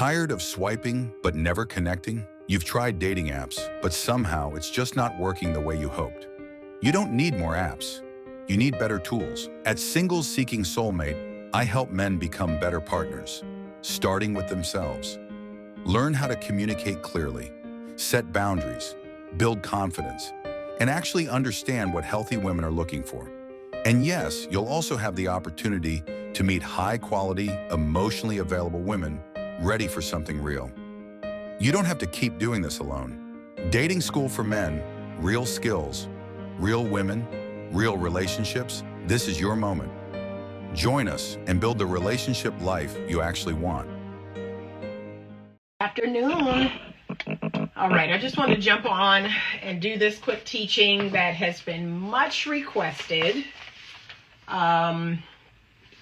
Tired of swiping but never connecting? You've tried dating apps, but somehow it's just not working the way you hoped. You don't need more apps. You need better tools. At Singles Seeking Soulmate, I help men become better partners, starting with themselves. Learn how to communicate clearly, set boundaries, build confidence, and actually understand what healthy women are looking for. And yes, you'll also have the opportunity to meet high-quality, emotionally available women ready for something real. You don't have to keep doing this alone. Dating School for Men, real skills, real women, real relationships, this is your moment. Join us and build the relationship life you actually want. Afternoon. All right, I just want to jump on and do this quick teaching that has been much requested.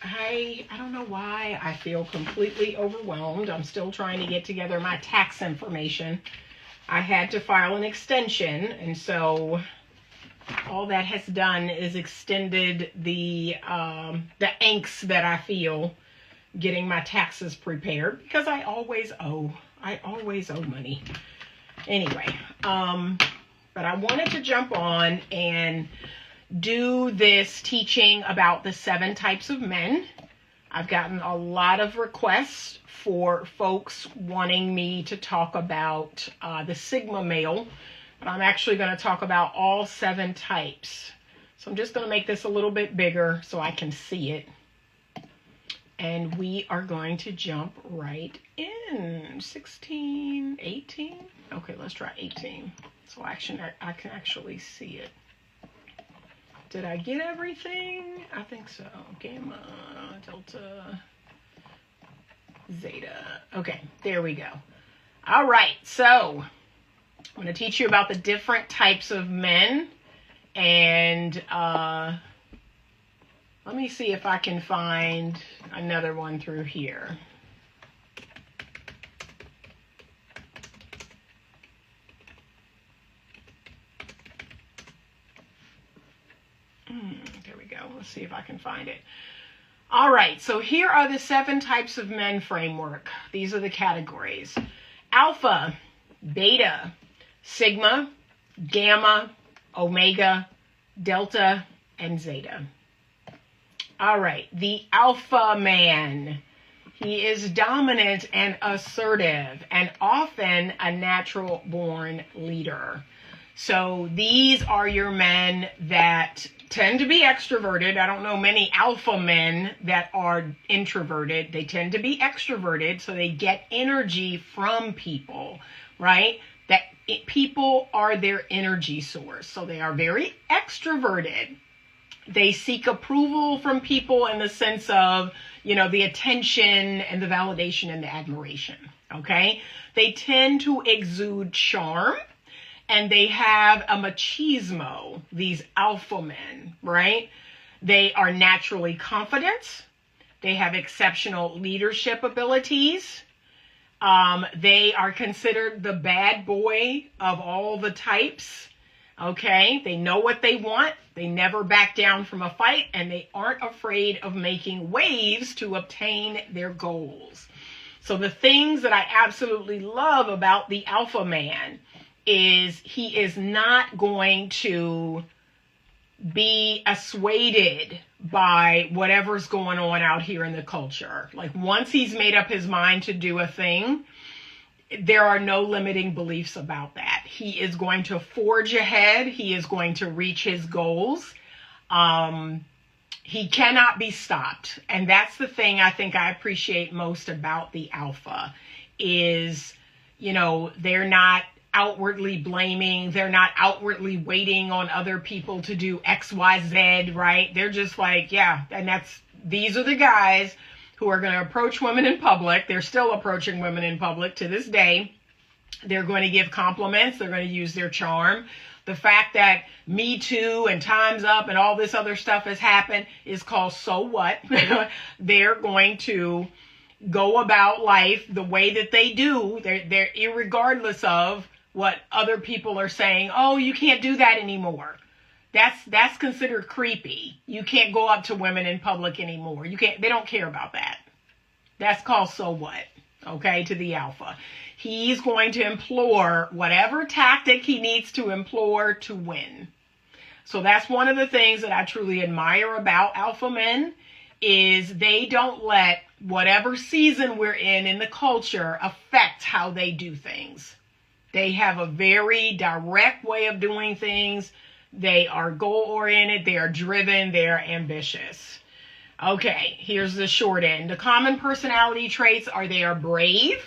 I don't know why I feel completely overwhelmed. I'm still trying to get together my tax information. I had to file an extension, and so all that has done is extended the angst that I feel getting my taxes prepared, because I always owe money. Anyway, but I wanted to jump on and do this teaching about the 7 types of men. I've gotten a lot of requests for folks wanting me to talk about the Sigma male, but I'm actually going to talk about all 7 types. So I'm just going to make this a little bit bigger so I can see it. And we are going to jump right in. 16, 18. Okay, let's try 18. So I can actually see it. Did I get everything? I think so. Gamma, delta, zeta. Okay, there we go. All right, so I'm going to teach you about the different types of men. And let me see if I can find another one through here. There we go. Let's see if I can find it. All right, so here are the 7 types of men framework. These are the categories: alpha, beta, sigma, gamma, omega, delta, and zeta. All right, the alpha man. He is dominant and assertive and often a natural born leader. So these are your men that tend to be extroverted. I don't know many alpha men that are introverted. They tend to be extroverted, so they get energy from people, right? People are their energy source. So they are very extroverted. They seek approval from people in the sense of, the attention and the validation and the admiration, okay? They tend to exude charm. And they have a machismo, these alpha men, right? They are naturally confident. They have exceptional leadership abilities. They are considered the bad boy of all the types, okay? They know what they want. They never back down from a fight, and they aren't afraid of making waves to obtain their goals. So the things that I absolutely love about the alpha man is he is not going to be assuaded by whatever's going on out here in the culture. Like, once he's made up his mind to do a thing, there are no limiting beliefs about that. He is going to forge ahead. He is going to reach his goals. He cannot be stopped. And that's the thing I think I appreciate most about the alpha is, they're not outwardly blaming. They're not outwardly waiting on other people to do X, Y, Z, right? They're just like, yeah, and these are the guys who are going to approach women in public. They're still approaching women in public to this day. They're going to give compliments. They're going to use their charm. The fact that Me Too and Time's Up and all this other stuff has happened is called so what? They're going to go about life the way that they do. They're irregardless of what other people are saying. Oh, you can't do that anymore. That's considered creepy. You can't go up to women in public anymore. They don't care about that. That's called so what. okay, to the alpha. He's going to employ whatever tactic he needs to employ to win. So that's one of the things that I truly admire about alpha men, is they don't let whatever season we're in the culture affect how they do things. They have a very direct way of doing things. They are goal-oriented, they are driven, they are ambitious. Okay, here's the short end. The common personality traits are they are brave,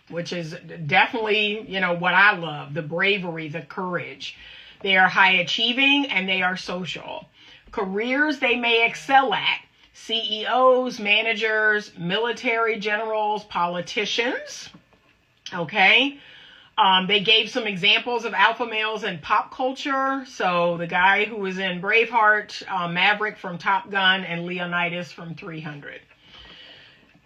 which is definitely, what I love, the bravery, the courage. They are high achieving and they are social. Careers they may excel at: CEOs, managers, military generals, politicians. Okay. They gave some examples of alpha males in pop culture. So the guy who was in Braveheart, Maverick from Top Gun, and Leonidas from 300.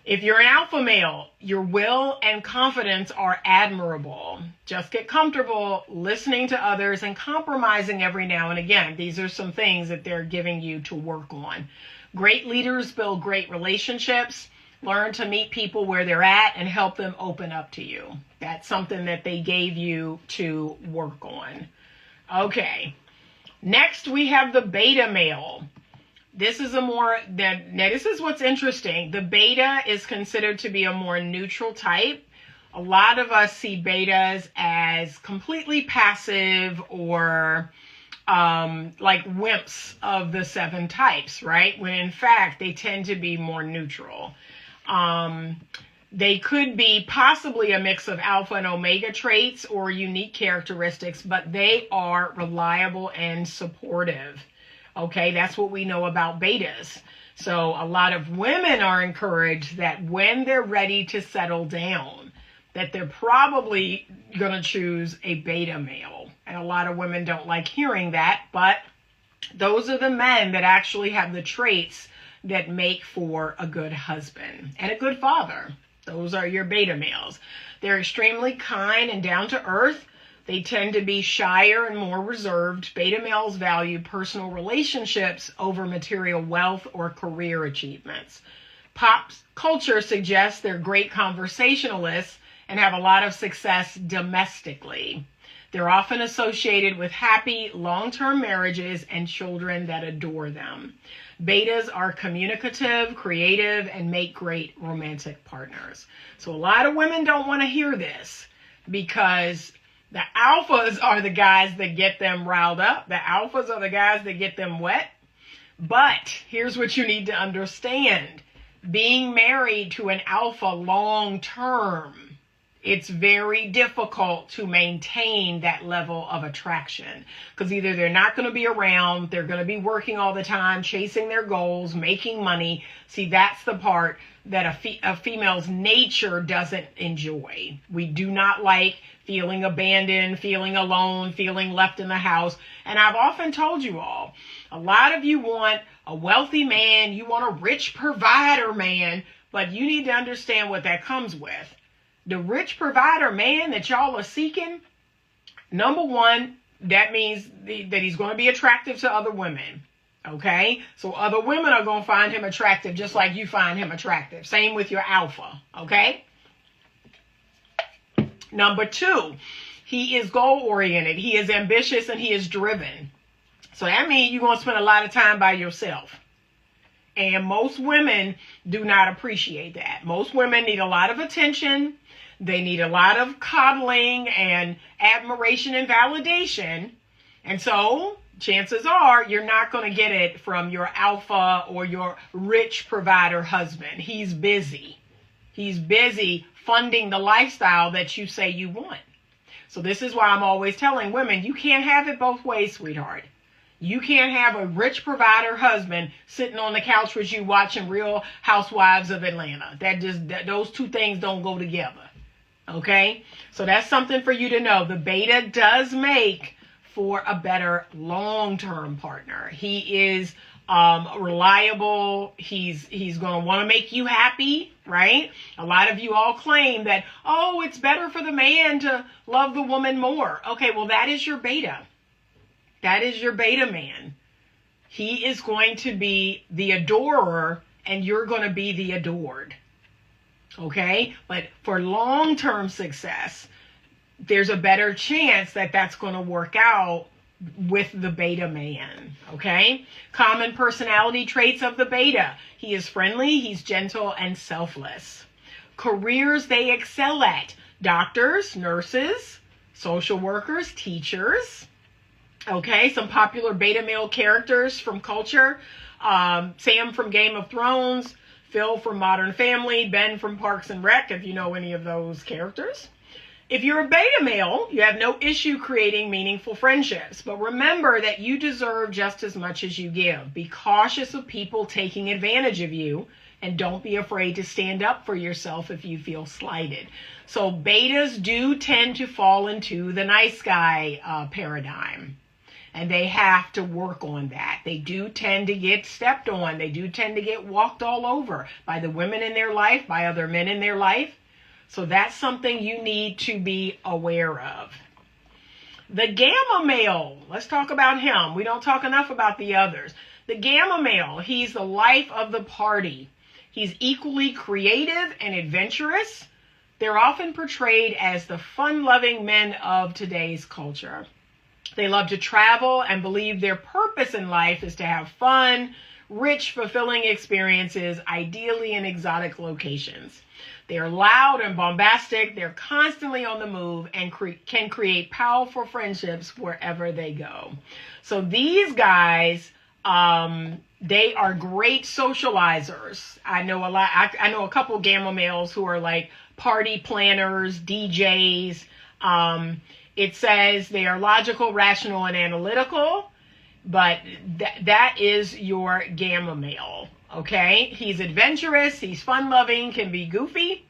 If you're an alpha male, your will and confidence are admirable. Just get comfortable listening to others and compromising every now and again. These are some things that they're giving you to work on. Great leaders build great relationships. Learn to meet people where they're at and help them open up to you. That's something that they gave you to work on. Okay. Next, we have the beta male. This is now this is what's interesting. The beta is considered to be a more neutral type. A lot of us see betas as completely passive or like wimps of the 7 types, right? When in fact, they tend to be more neutral. They could be possibly a mix of alpha and omega traits or unique characteristics, but they are reliable and supportive. Okay, that's what we know about betas. So a lot of women are encouraged that when they're ready to settle down, that they're probably going to choose a beta male. And a lot of women don't like hearing that, but those are the men that actually have the traits that make for a good husband and a good father. Those are your beta males. They're extremely kind and down to earth. They tend to be shyer and more reserved. Beta males value personal relationships over material wealth or career achievements. Pop culture suggests they're great conversationalists and have a lot of success domestically. They're often associated with happy long-term marriages and children that adore them. Betas are communicative, creative, and make great romantic partners. So a lot of women don't want to hear this because the alphas are the guys that get them riled up. The alphas are the guys that get them wet. But here's what you need to understand. Being married to an alpha long term, it's very difficult to maintain that level of attraction because either they're not going to be around, they're going to be working all the time, chasing their goals, making money. See, that's the part that a female's nature doesn't enjoy. We do not like feeling abandoned, feeling alone, feeling left in the house. And I've often told you all, a lot of you want a wealthy man, you want a rich provider man, but you need to understand what that comes with. The rich provider man that y'all are seeking, number one, that means that he's going to be attractive to other women. Okay? So other women are going to find him attractive just like you find him attractive. Same with your alpha. Okay? Number 2, he is goal-oriented. He is ambitious and he is driven. So that means you're going to spend a lot of time by yourself. And most women do not appreciate that. Most women need a lot of attention. They need a lot of coddling and admiration and validation. And so chances are you're not going to get it from your alpha or your rich provider husband. He's busy. He's busy funding the lifestyle that you say you want. So this is why I'm always telling women, you can't have it both ways, sweetheart. You can't have a rich provider husband sitting on the couch with you watching Real Housewives of Atlanta. Those two things don't go together. Okay? So that's something for you to know. The beta does make for a better long-term partner. He is reliable. He's going to want to make you happy, right? A lot of you all claim that, oh, it's better for the man to love the woman more. Okay, well, that is your beta. That is your beta man. He is going to be the adorer and you're going to be the adored. Okay? But for long-term success, there's a better chance that that's going to work out with the beta man. Okay? Common personality traits of the beta. He is friendly, he's gentle, and selfless. Careers they excel at: doctors, nurses, social workers, teachers. Okay, some popular beta male characters from culture. Sam from Game of Thrones, Phil from Modern Family, Ben from Parks and Rec, if you know any of those characters. If you're a beta male, you have no issue creating meaningful friendships, but remember that you deserve just as much as you give. Be cautious of people taking advantage of you, and don't be afraid to stand up for yourself if you feel slighted. So betas do tend to fall into the nice guy paradigm, and they have to work on that. They do tend to get stepped on. They do tend to get walked all over by the women in their life, by other men in their life. So that's something you need to be aware of. The gamma male, let's talk about him. We don't talk enough about the others. The gamma male, he's the life of the party. He's equally creative and adventurous. They're often portrayed as the fun-loving men of today's culture. They love to travel and believe their purpose in life is to have fun, rich, fulfilling experiences, ideally in exotic locations. They're loud and bombastic. They're constantly on the move and can create powerful friendships wherever they go. So these guys, they are great socializers. I know a lot. I know a couple gamma males who are like party planners, DJs. It says they are logical, rational, and analytical, but that is your gamma male. Okay, he's adventurous, he's fun-loving, can be goofy.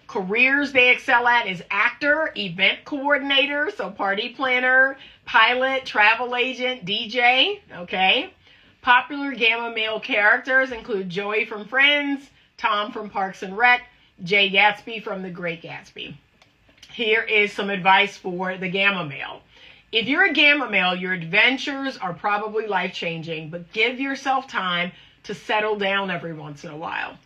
Careers they excel at is actor, event coordinator, so party planner, pilot, travel agent, DJ. Okay, popular gamma male characters include Joey from Friends, Tom from Parks and Rec, Jay Gatsby from The Great Gatsby. Here is some advice for the gamma male. If you're a gamma male, your adventures are probably life-changing, but give yourself time to settle down every once in a while.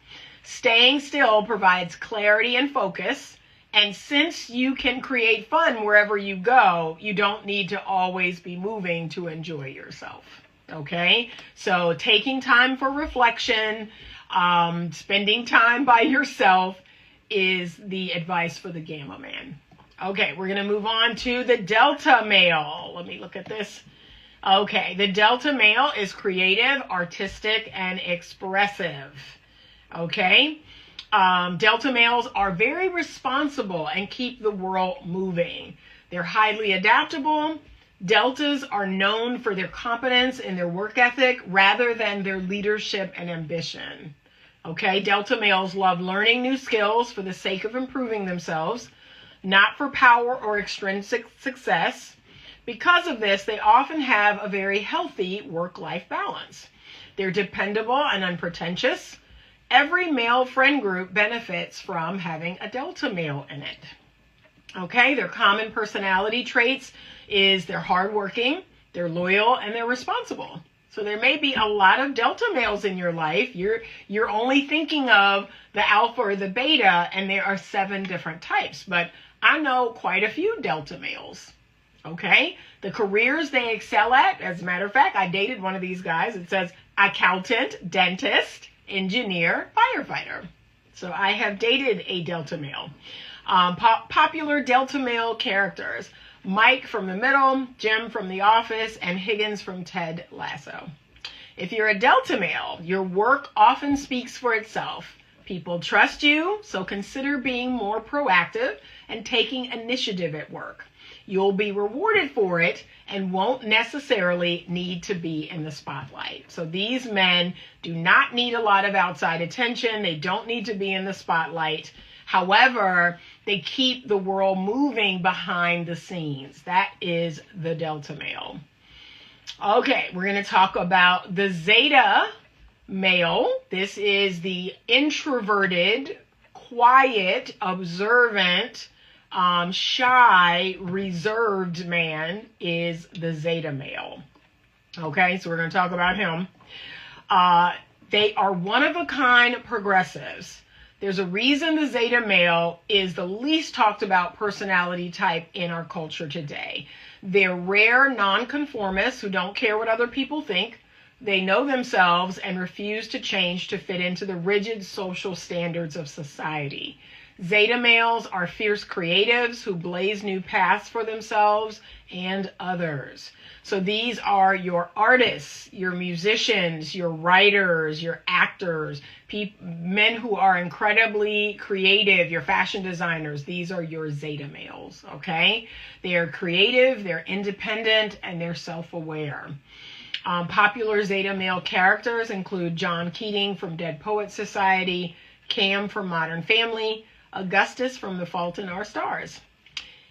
Staying still provides clarity and focus, and since you can create fun wherever you go, you don't need to always be moving to enjoy yourself. Okay? So taking time for reflection, spending time by yourself is the advice for the gamma man. Okay, we're going to move on to the delta male. Let me look at this. Okay, the delta male is creative, artistic, and expressive. Okay, delta males are very responsible and keep the world moving. They're highly adaptable. Deltas are known for their competence and their work ethic rather than their leadership and ambition. Okay, delta males love learning new skills for the sake of improving themselves, not for power or extrinsic success. Because of this, they often have a very healthy work-life balance. They're dependable and unpretentious. Every male friend group benefits from having a delta male in it. Okay, their common personality traits is they're hardworking, they're loyal, and they're responsible. So there may be a lot of delta males in your life. You're only thinking of the alpha or the beta, and there are 7 different types. But I know quite a few delta males. Okay, the careers they excel at, as a matter of fact, I dated one of these guys. It says accountant, dentist, engineer, firefighter. So I have dated a delta male. Popular delta male characters: Mike from The Middle, Jim from The Office, and Higgins from Ted Lasso. If you're a delta male, your work often speaks for itself. People trust you, so consider being more proactive and taking initiative at work. You'll be rewarded for it and won't necessarily need to be in the spotlight. So these men do not need a lot of outside attention. They don't need to be in the spotlight. However, they keep the world moving behind the scenes. That is the delta male. Okay, we're going to talk about the zeta male. This is the introverted, quiet, observant, shy, reserved man is the zeta male. Okay, so we're going to talk about him. They are one-of-a-kind progressives. There's a reason the Zeta male is the least talked about personality type in our culture today. They're rare nonconformists who don't care what other people think. They know themselves and refuse to change to fit into the rigid social standards of society. Zeta males are fierce creatives who blaze new paths for themselves and others. So these are your artists, your musicians, your writers, your actors, men who are incredibly creative, your fashion designers. These are your Zeta males, okay? They're creative, they're independent, and they're self-aware. Popular Zeta male characters include John Keating from Dead Poets Society, Cam from Modern Family, Augustus from The Fault in Our Stars.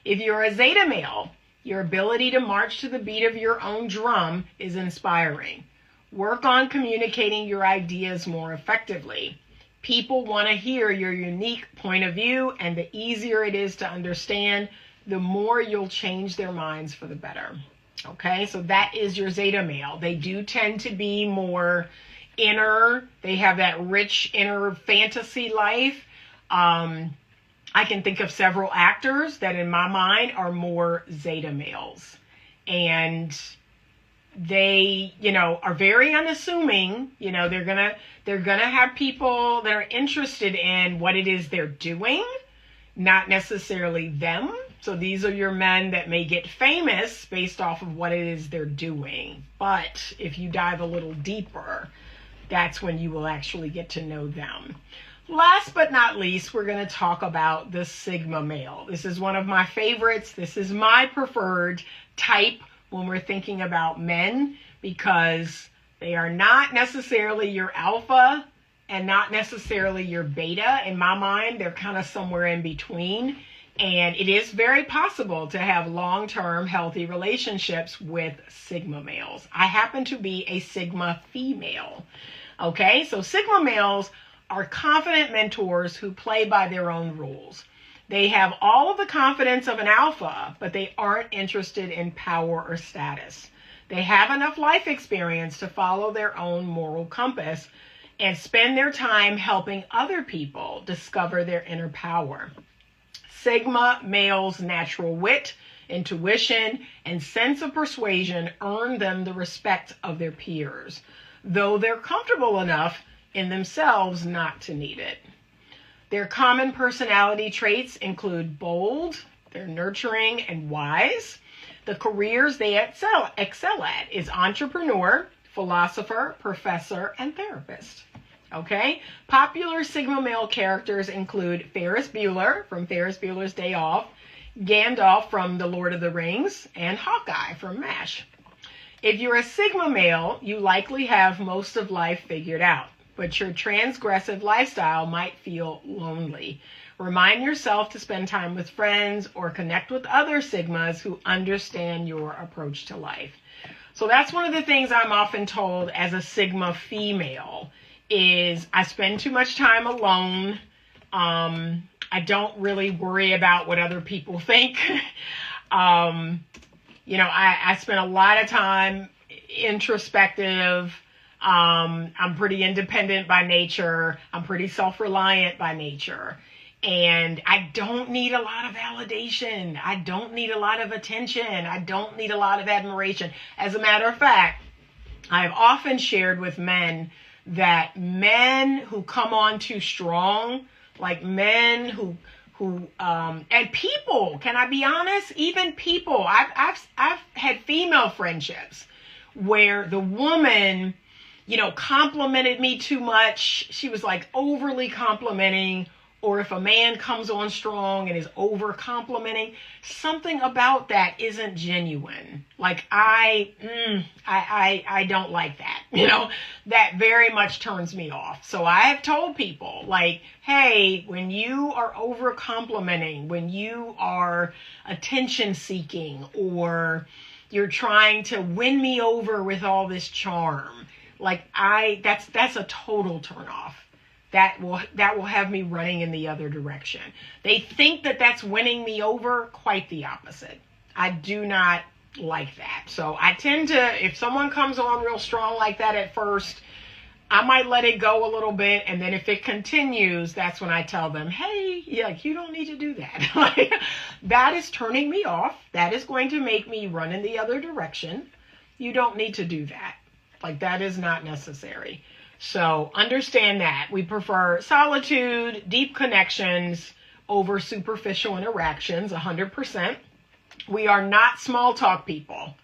If you're a Zeta male, your ability to march to the beat of your own drum is inspiring. Work on communicating your ideas more effectively. People want to hear your unique point of view, and the easier it is to understand, the more you'll change their minds for the better. Okay, so that is your Zeta male. They do tend to be more inner. They have that rich inner fantasy life. I can think of several actors that in my mind are more Zeta males. And they, are very unassuming. They're gonna have people that are interested in what it is they're doing, not necessarily them. So these are your men that may get famous based off of what it is they're doing. But if you dive a little deeper, that's when you will actually get to know them. Last but not least, we're going to talk about the Sigma male. This is one of my favorites. This is my preferred type when we're thinking about men, because they are not necessarily your alpha and not necessarily your beta. In my mind, they're kind of somewhere in between. And it is very possible to have long-term healthy relationships with Sigma males. I happen to be a Sigma female. Okay, so Sigma males are confident mentors who play by their own rules. They have all of the confidence of an alpha, but they aren't interested in power or status. They have enough life experience to follow their own moral compass and spend their time helping other people discover their inner power. Sigma males' natural wit, intuition, and sense of persuasion earn them the respect of their peers, though they're comfortable enough in themselves not to need it. Their common personality traits include bold, they're nurturing and wise. The careers they excel at is entrepreneur, philosopher, professor, and therapist. Okay? Popular Sigma male characters include Ferris Bueller from Ferris Bueller's Day Off, Gandalf from The Lord of the Rings, and Hawkeye from MASH. If you're a Sigma male, you likely have most of life figured out, but your transgressive lifestyle might feel lonely. Remind yourself to spend time with friends or connect with other Sigmas who understand your approach to life. So that's one of the things I'm often told as a Sigma female is I spend too much time alone. I don't really worry about what other people think. I spend a lot of time introspective. I'm pretty independent by nature. I'm pretty self-reliant by nature. And I don't need a lot of validation. I don't need a lot of attention. I don't need a lot of admiration. As a matter of fact, I've often shared with men that men who come on too strong, like men who and people, can I be honest? Even people, I've had female friendships where the woman, complimented me too much. She was like overly complimenting. Or if a man comes on strong and is over complimenting, something about that isn't genuine. Like I don't like that. That very much turns me off. So I have told people like, hey, when you are over complimenting, when you are attention seeking, or you're trying to win me over with all this charm, like that's a total turn off. That will have me running in the other direction. They think that that's winning me over. Quite the opposite. I do not like that. So I tend to, if someone comes on real strong like that at first, I might let it go a little bit, and then if it continues, that's when I tell them, hey, like, you don't need to do that. Like, that is turning me off. That is going to make me run in the other direction. You don't need to do that. Like, that is not necessary. So understand that. We prefer solitude, deep connections over superficial interactions, 100%. We are not small talk people.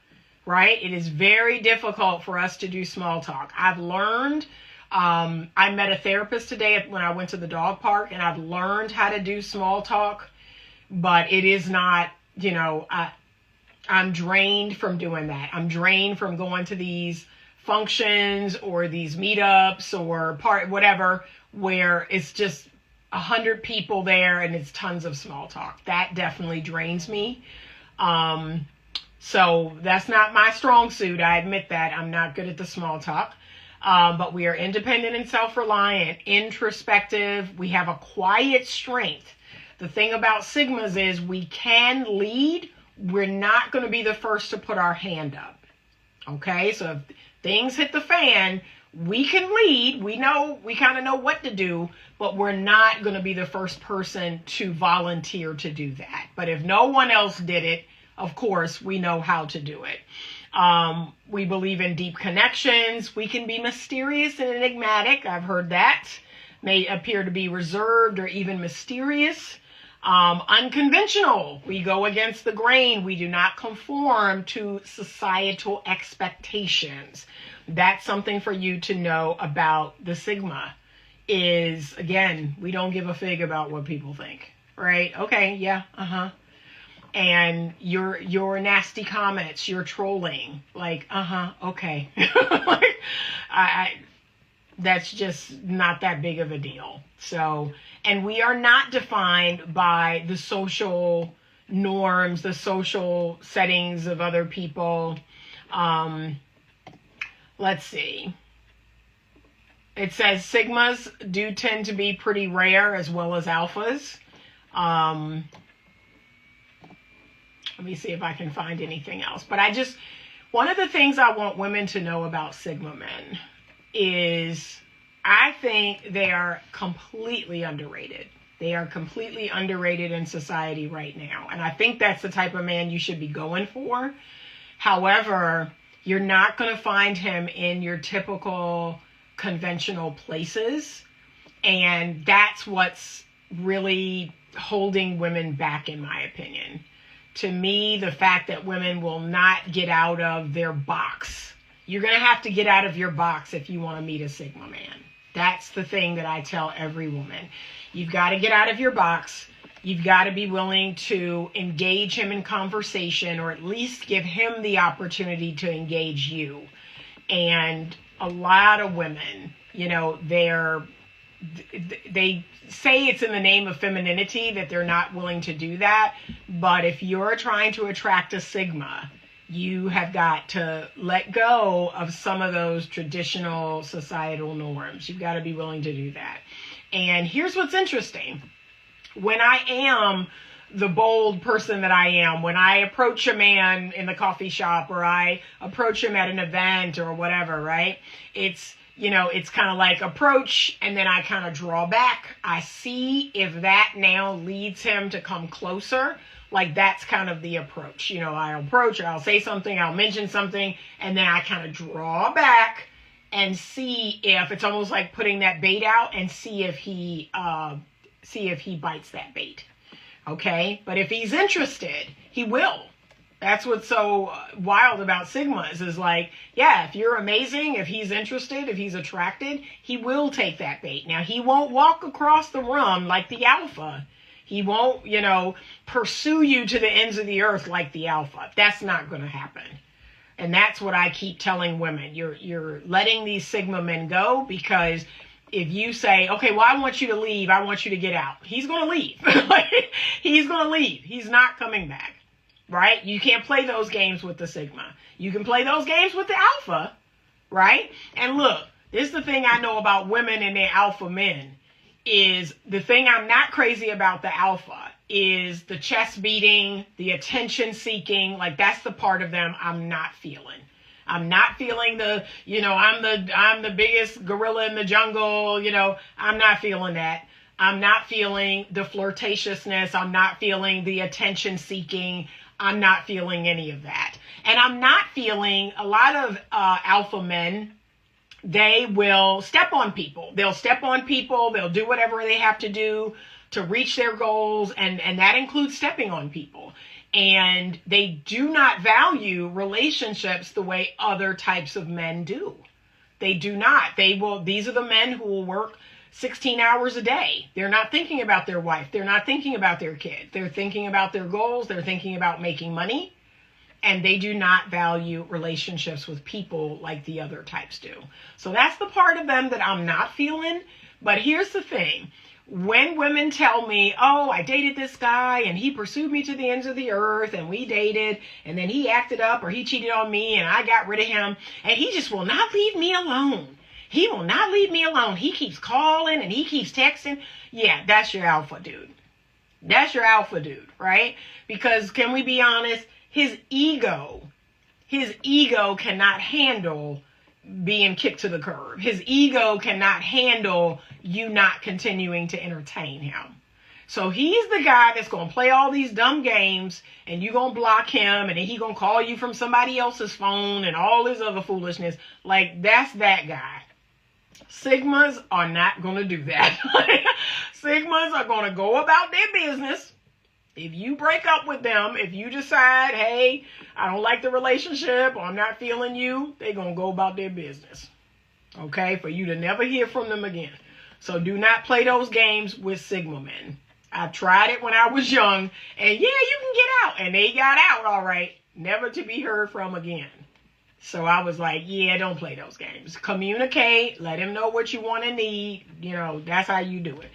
Right? It is very difficult for us to do small talk. I've learned, I met a therapist today when I went to the dog park, and I've learned how to do small talk, but it is not, I'm drained from doing that. I'm drained from going to these functions or these meetups or whatever, where it's just 100 people there and it's tons of small talk. That definitely drains me. So that's not my strong suit. I admit that. I'm not good at the small talk. But we are independent and self-reliant, introspective. We have a quiet strength. The thing about Sigmas is we can lead. We're not going to be the first to put our hand up. Okay? So if things hit the fan, we can lead. We kind of know what to do, but we're not going to be the first person to volunteer to do that. But if no one else did it, of course, we know how to do it. We believe in deep connections. We can be mysterious and enigmatic. I've heard that. May appear to be reserved or even mysterious. Unconventional. We go against the grain. We do not conform to societal expectations. That's something for you to know about the Sigma is, again, we don't give a fig about what people think. Right? Okay, yeah, and your nasty comments, your trolling, like, okay. Like, that's just not that big of a deal. So, and we are not defined by the social norms, the social settings of other people. Let's see. It says Sigmas do tend to be pretty rare as well as alphas. Let me see if I can find anything else. But one of the things I want women to know about Sigma men is I think they are completely underrated. They are completely underrated in society right now. And I think that's the type of man you should be going for. However, you're not going to find him in your typical conventional places. And that's what's really holding women back, in my opinion. To me, the fact that women will not get out of their box. You're going to have to get out of your box if you want to meet a Sigma man. That's the thing that I tell every woman. You've got to get out of your box. You've got to be willing to engage him in conversation, or at least give him the opportunity to engage you. And a lot of women, they say it's in the name of femininity that they're not willing to do that. But if you're trying to attract a Sigma, you have got to let go of some of those traditional societal norms. You've got to be willing to do that. And here's what's interesting. When I am the bold person that I am, when I approach a man in the coffee shop, or I approach him at an event or whatever, right? It's kind of like approach, and then I kind of draw back. I see if that now leads him to come closer. Like, that's kind of the approach. I'll approach, I'll say something, I'll mention something, and then I kind of draw back and see if it's almost like putting that bait out, and see if he bites that bait. Okay? But if he's interested, he will. That's what's so wild about Sigmas is like, yeah, if you're amazing, if he's interested, if he's attracted, he will take that bait. Now, he won't walk across the room like the alpha. He won't, pursue you to the ends of the earth like the alpha. That's not going to happen. And that's what I keep telling women. You're letting these Sigma men go, because if you say, okay, well, I want you to leave, I want you to get out, he's going to leave. He's going to leave. He's not coming back. Right? You can't play those games with the Sigma. You can play those games with the alpha, right? And look, this is the thing I know about women and their alpha men, is the thing I'm not crazy about the alpha is the chest beating, the attention seeking. Like, that's the part of them I'm not feeling. I'm not feeling the, I'm the biggest gorilla in the jungle. I'm not feeling that. I'm not feeling the flirtatiousness. I'm not feeling the attention seeking. I'm not feeling any of that. And I'm not feeling a lot of alpha men. They will step on people. They'll step on people. They'll do whatever they have to do to reach their goals. And that includes stepping on people. And they do not value relationships the way other types of men do. They do not. These are the men who will work 16 hours a day. They're not thinking about their wife. They're not thinking about their kid. They're thinking about their goals. They're thinking about making money. And they do not value relationships with people like the other types do. So that's the part of them that I'm not feeling. But here's the thing. When women tell me, oh, I dated this guy and he pursued me to the ends of the earth and we dated and then he acted up or he cheated on me and I got rid of him and he just will not leave me alone. He will not leave me alone. He keeps calling and he keeps texting. Yeah, that's your alpha dude. That's your alpha dude, right? Because can we be honest? His ego cannot handle being kicked to the curb. His ego cannot handle you not continuing to entertain him. So he's the guy that's going to play all these dumb games and you're going to block him and then he's going to call you from somebody else's phone and all this other foolishness. Like, that's that guy. Sigmas are not going to do that. Sigmas are going to go about their business. If you break up with them, if you decide, hey, I don't like the relationship or I'm not feeling you, they're going to go about their business. Okay? For you to never hear from them again. So do not play those games with Sigma men. I tried it when I was young and yeah, you can get out. And they got out all right. Never to be heard from again. So I was like, yeah, don't play those games. Communicate. Let him know what you want and need. That's how you do it.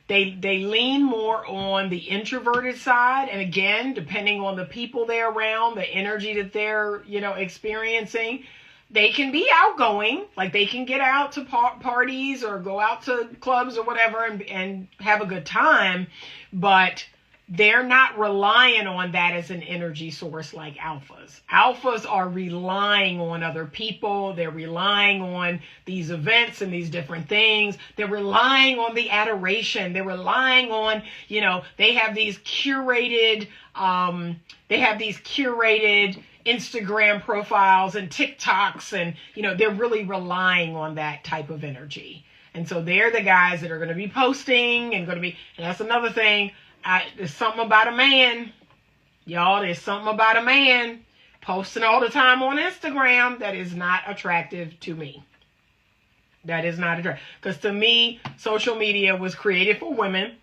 They lean more on the introverted side. And again, depending on the people they're around, the energy that they're, experiencing, they can be outgoing. Like they can get out to parties or go out to clubs or whatever and have a good time. But they're not relying on that as an energy source like alphas. Alphas are relying on other people. They're relying on these events and these different things. They're relying on the adoration. They're relying on, they have these curated, Instagram profiles and TikToks and, they're really relying on that type of energy. And so they're the guys that are going to be posting and and that's another thing. There's something about a man, y'all. There's something about a man posting all the time on Instagram that is not attractive to me. That is not attractive. Because to me, social media was created for women,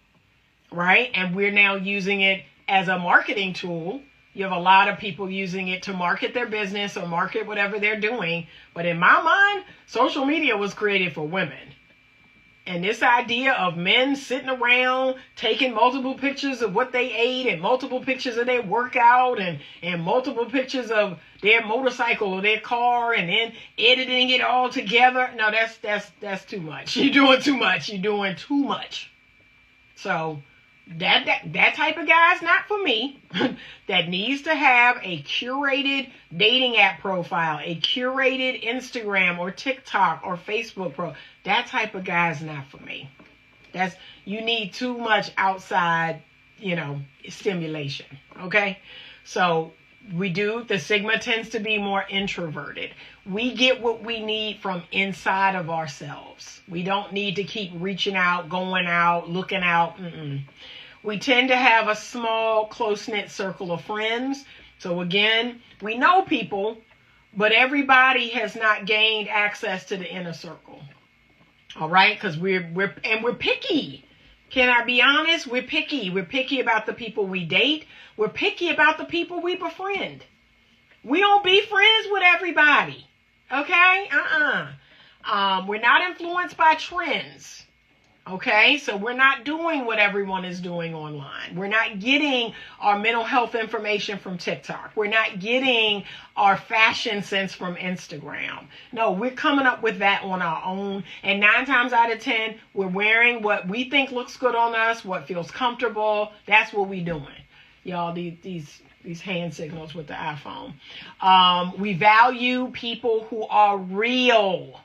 right? And we're now using it as a marketing tool. You have a lot of people using it to market their business or market whatever they're doing. But in my mind, social media was created for women. And this idea of men sitting around taking multiple pictures of what they ate and multiple pictures of their workout and multiple pictures of their motorcycle or their car and then editing it all together. No, that's too much. You're doing too much. You're doing too much. So that type of guy is not for me. That needs to have a curated dating app profile, a curated Instagram or TikTok or Facebook profile. That type of guy is not for me. You need too much outside, stimulation. Okay. So the Sigma tends to be more introverted. We get what we need from inside of ourselves. We don't need to keep reaching out, going out, looking out. We tend to have a small, close-knit circle of friends. So again, we know people, but everybody has not gained access to the inner circle. All right? Because we're picky. Can I be honest? We're picky. We're picky about the people we date. We're picky about the people we befriend. We don't be friends with everybody. Okay? We're not influenced by trends. Okay, so we're not doing what everyone is doing online. We're not getting our mental health information from TikTok. We're not getting our fashion sense from Instagram. No, we're coming up with that on our own. And 9 times out of 10, we're wearing what we think looks good on us, what feels comfortable. That's what we're doing. Y'all, these hand signals with the iPhone. We value people who are real.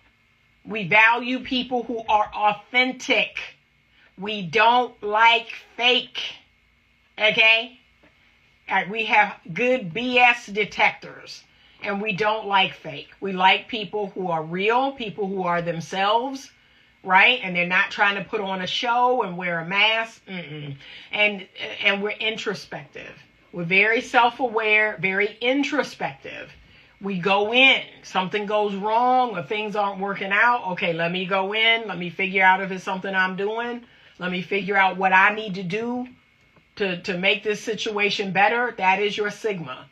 We value people who are authentic. We don't like fake. Okay? We have good BS detectors, and we don't like fake. We like people who are real, people who are themselves, right? And they're not trying to put on a show and wear a mask. And we're introspective. We're very self-aware, very introspective. We go in, something goes wrong or things aren't working out. Okay, let me go in. Let me figure out if it's something I'm doing. Let me figure out what I need to do to make this situation better. That is your Sigma.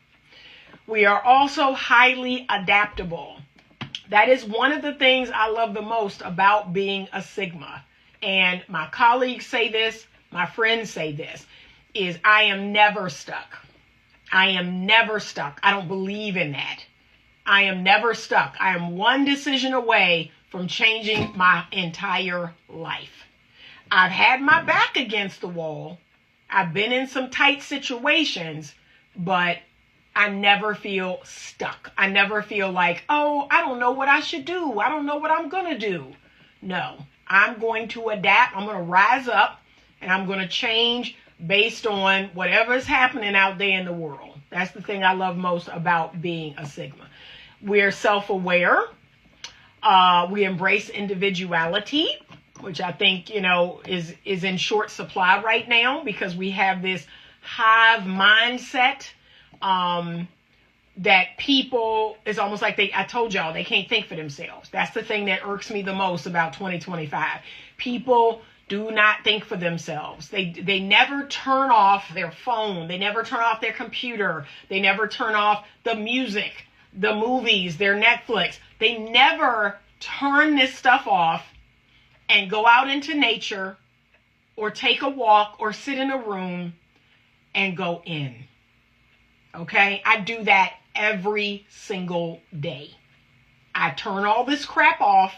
We are also highly adaptable. That is one of the things I love the most about being a Sigma. And my colleagues say this, my friends say this, is I am never stuck. I am never stuck. I don't believe in that. I am never stuck. I am one decision away from changing my entire life. I've had my back against the wall. I've been in some tight situations, but I never feel stuck. I never feel like, oh, I don't know what I should do. I don't know what I'm going to do. No, I'm going to adapt. I'm going to rise up and I'm going to change based on whatever is happening out there in the world. That's the thing I love most about being a Sigma. We're self-aware. We embrace individuality, which I think, is in short supply right now because we have this hive mindset that people, it's almost like I told y'all, they can't think for themselves. That's the thing that irks me the most about 2025. People do not think for themselves. They never turn off their phone. They never turn off their computer. They never turn off the music, the movies, their Netflix. They never turn this stuff off and go out into nature or take a walk or sit in a room and go in. Okay? I do that every single day. I turn all this crap off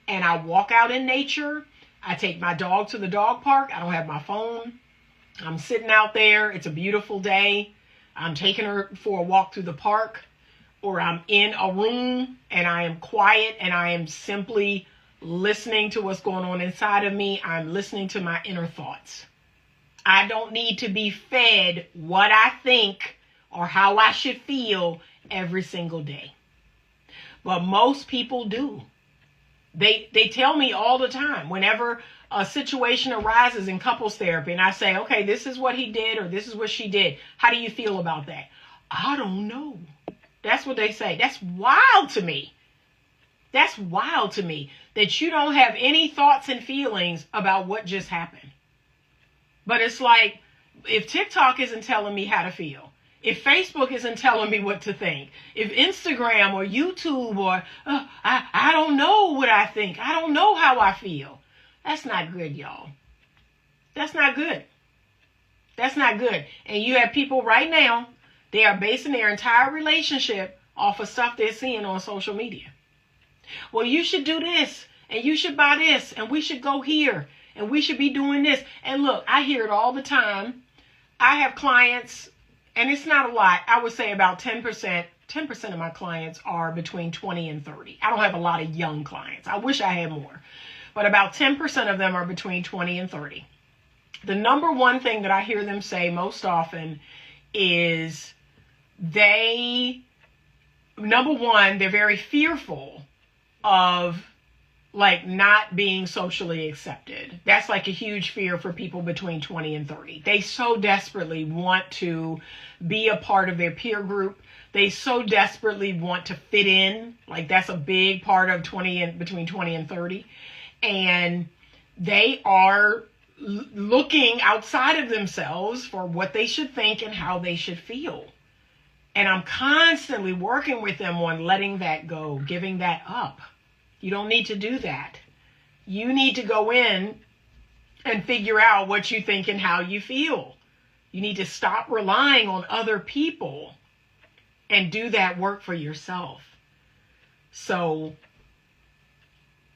and I walk out in nature. I take my dog to the dog park. I don't have my phone. I'm sitting out there. It's a beautiful day. I'm taking her for a walk through the park, or I'm in a room and I am quiet and I am simply listening to what's going on inside of me. I'm listening to my inner thoughts. I don't need to be fed what I think or how I should feel every single day. But most people do. They tell me all the time whenever a situation arises in couples therapy and I say, okay, this is what he did or this is what she did. How do you feel about that? I don't know. That's what they say. That's wild to me. That's wild to me that you don't have any thoughts and feelings about what just happened. But it's like, if TikTok isn't telling me how to feel, if Facebook isn't telling me what to think, if Instagram or YouTube or I don't know what I think, I don't know how I feel. That's not good, y'all. That's not good. That's not good. And you have people right now, they are basing their entire relationship off of stuff they're seeing on social media. Well, you should do this and you should buy this and we should go here and we should be doing this. And look, I hear it all the time. I have clients, and it's not a lot. I would say about 10%. 10% of my clients are between 20 and 30. I don't have a lot of young clients. I wish I had more. But about 10% of them are between 20 and 30. The number one thing that I hear them say most often is they're very fearful of not being socially accepted. That's like a huge fear for people between 20 and 30. They so desperately want to be a part of their peer group. They so desperately want to fit in. That's a big part of between 20 and 30. And they are looking outside of themselves for what they should think and how they should feel. And I'm constantly working with them on letting that go, giving that up. You don't need to do that. You need to go in and figure out what you think and how you feel. You need to stop relying on other people and do that work for yourself. So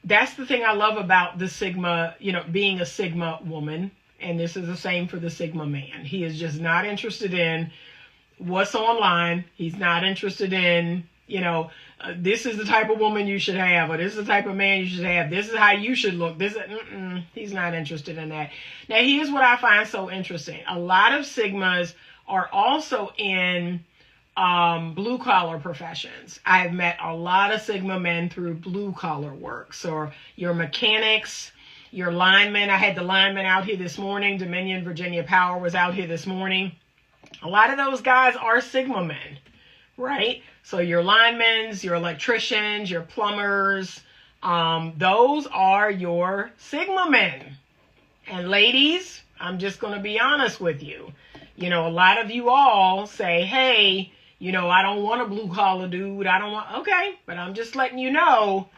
that's the thing I love about the Sigma, being a Sigma woman. And this is the same for the Sigma man. He is just not interested in what's online. He's not interested in, this is the type of woman you should have, or this is the type of man you should have. This is how you should look. He's not interested in that. Now, here's what I find so interesting. A lot of Sigmas are also in blue collar professions. I've met a lot of Sigma men through blue collar work. So your mechanics, your linemen. I had the lineman out here this morning. Dominion Virginia Power was out here this morning. A lot of those guys are Sigma men, right? So your linemen, your electricians, your plumbers, those are your Sigma men. And ladies, I'm just going to be honest with you. A lot of you all say, hey, I don't want a blue collar dude. Okay, but I'm just letting you know,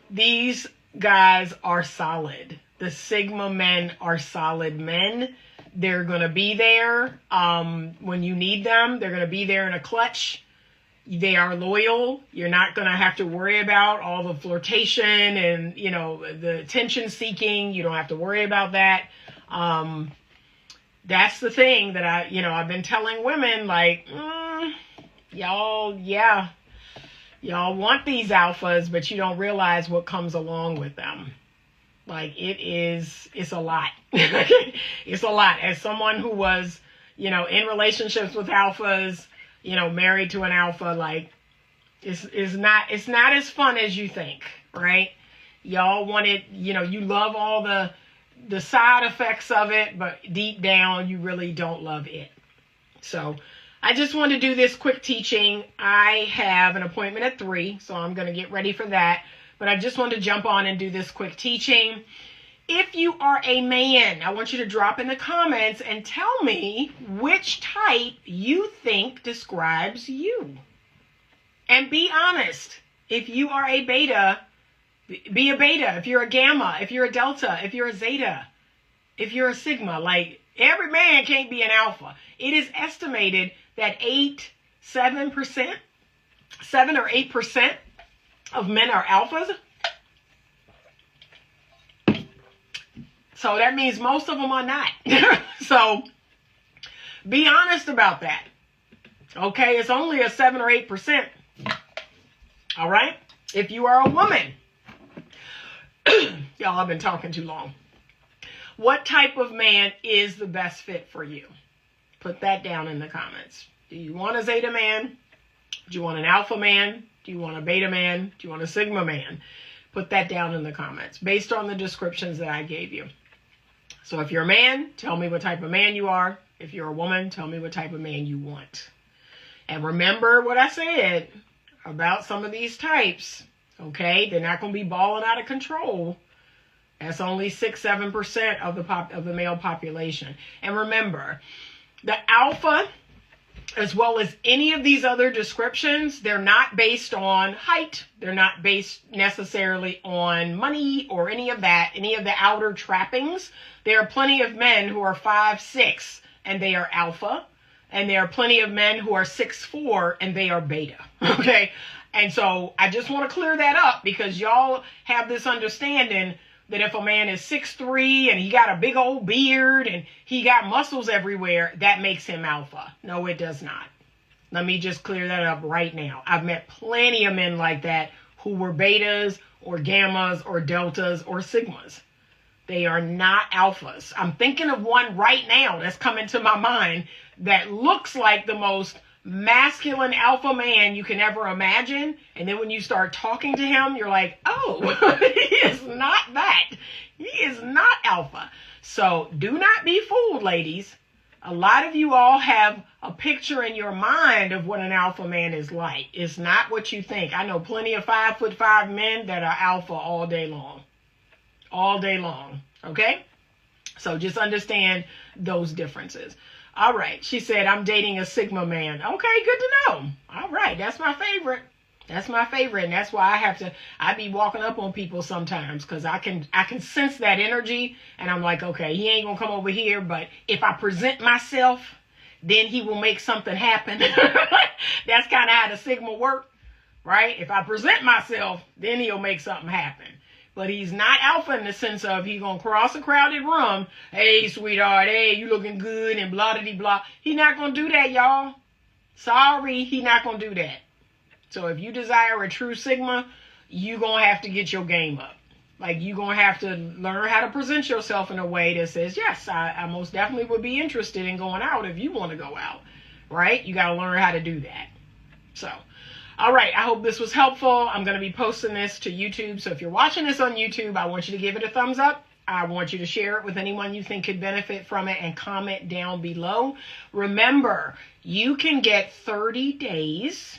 these guys are solid. The Sigma men are solid men. They're going to be there when you need them. They're going to be there in a clutch. They are loyal. You're not going to have to worry about all the flirtation and, the attention seeking. You don't have to worry about that. That's the thing that I've been telling women, like, y'all want these alphas, but you don't realize what comes along with them. Like, it's a lot. It's a lot. As someone who was, in relationships with alphas, married to an alpha, like, it's not as fun as you think, right? Y'all want it, you love all the side effects of it, but deep down, you really don't love it. So I just want to do this quick teaching. I have an appointment at 3, so I'm going to get ready for that. But I just want to jump on and do this quick teaching. If you are a man, I want you to drop in the comments and tell me which type you think describes you. And be honest. If you are a beta, be a beta. If you're a gamma, if you're a delta, if you're a zeta, if you're a sigma, like, every man can't be an alpha. It is estimated that 7 or 8% of men are alphas. So that means most of them are not. So be honest about that. Okay, it's only a 7 or 8%. All right? If you are a woman, y'all, I've been talking too long. What type of man is the best fit for you? Put that down in the comments. Do you want a zeta man? Do you want an alpha man? Do you want a beta man? Do you want a sigma man? Put that down in the comments based on the descriptions that I gave you. So if you're a man, tell me what type of man you are. If you're a woman, tell me what type of man you want. And remember what I said about some of these types. Okay, they're not going to be balling out of control. That's only 6-7% of the male population. And remember, the alpha, as well as any of these other descriptions, they're not based on height. They're not based necessarily on money or any of that, any of the outer trappings. There are plenty of men who are 5'6" and they are alpha. And there are plenty of men who are 6'4" and they are beta. Okay? And so I just want to clear that up, because y'all have this understanding that if a man is 6'3" and he got a big old beard and he got muscles everywhere, that makes him alpha. No, it does not. Let me just clear that up right now. I've met plenty of men like that who were betas or gammas or deltas or sigmas. They are not alphas. I'm thinking of one right now that's coming to my mind that looks like the most masculine alpha man you can ever imagine. And then when you start talking to him, you're like, oh, he is not that. He is not alpha. So do not be fooled, ladies. A lot of you all have a picture in your mind of what an alpha man is like. It's not what you think. I know plenty of 5'5" men that are alpha all day long. All day long. Okay? So just understand those differences. All right. She said, I'm dating a sigma man. Okay, good to know. All right. That's my favorite. That's my favorite. And that's why I be walking up on people sometimes, because I can sense that energy. And I'm like, okay, he ain't going to come over here. But if I present myself, then he will make something happen. That's kind of how the sigma work, right? If I present myself, then he'll make something happen. but he's not alpha in the sense of he's going to cross a crowded room. Hey, sweetheart, hey, you looking good and blah-de-blah. He's not going to do that, y'all. Sorry, he's not going to do that. So if you desire a true Sigma, you're going to have to get your game up. Like, you're going to have to learn how to present yourself in a way that says, yes, I most definitely would be interested in going out if you want to go out, right? You got to learn how to do that. So, all right, I hope this was helpful. I'm going to be posting this to YouTube. So if you're watching this on YouTube, I want you to give it a thumbs up. I want you to share it with anyone you think could benefit from it and comment down below. Remember, you can get 30 days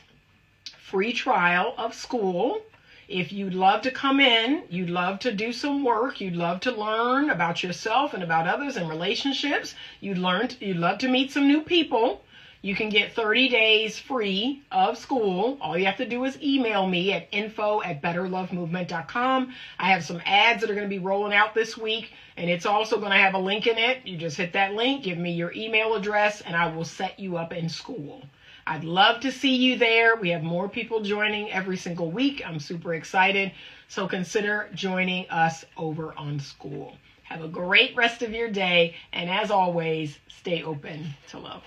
free trial of Skool. If you'd love to come in, you'd love to do some work, you'd love to learn about yourself and about others and relationships, you'd love to meet some new people, you can get 30 days free of Skool. All you have to do is email me at info@betterlovemovement.com. I have some ads that are going to be rolling out this week, and it's also going to have a link in it. You just hit that link, give me your email address, and I will set you up in Skool. I'd love to see you there. We have more people joining every single week. I'm super excited. So consider joining us over on Skool. Have a great rest of your day. And as always, stay open to love.